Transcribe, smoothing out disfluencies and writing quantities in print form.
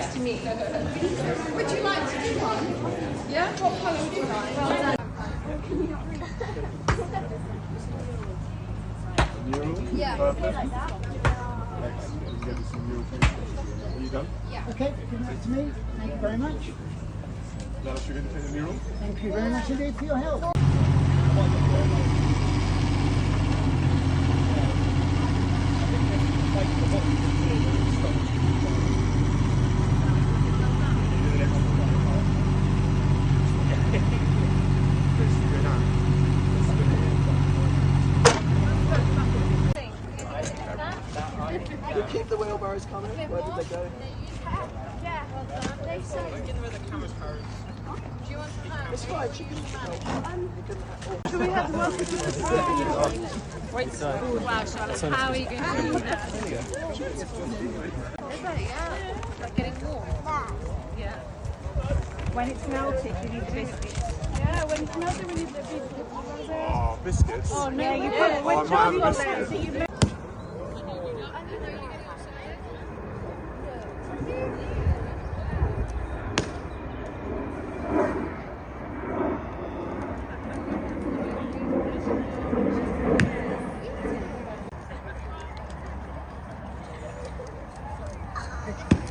nice to meet you. Would you like to do one? Yeah? What colour would you like? Well done. Yeah. Perfect. Excellent. Get this in your face. Are you done? Yeah. Okay, give that to me. Thank you very much. Now you're going to take the mural? Thank you very much indeed for your help. You keep the wheelbarrows coming. Where did they go? Yeah, well done. They say. Do you want some? It's fine. She can. Should we have one? Wait, wow, Charlotte, how are you going to do that? Yeah, like getting warm. Yeah. When it's melted, you need the biscuits. Yeah, when it's melted, we need the big. Oh, biscuits. Oh, no, Yeah, you put put it it when Charlie got there. So you Thank you.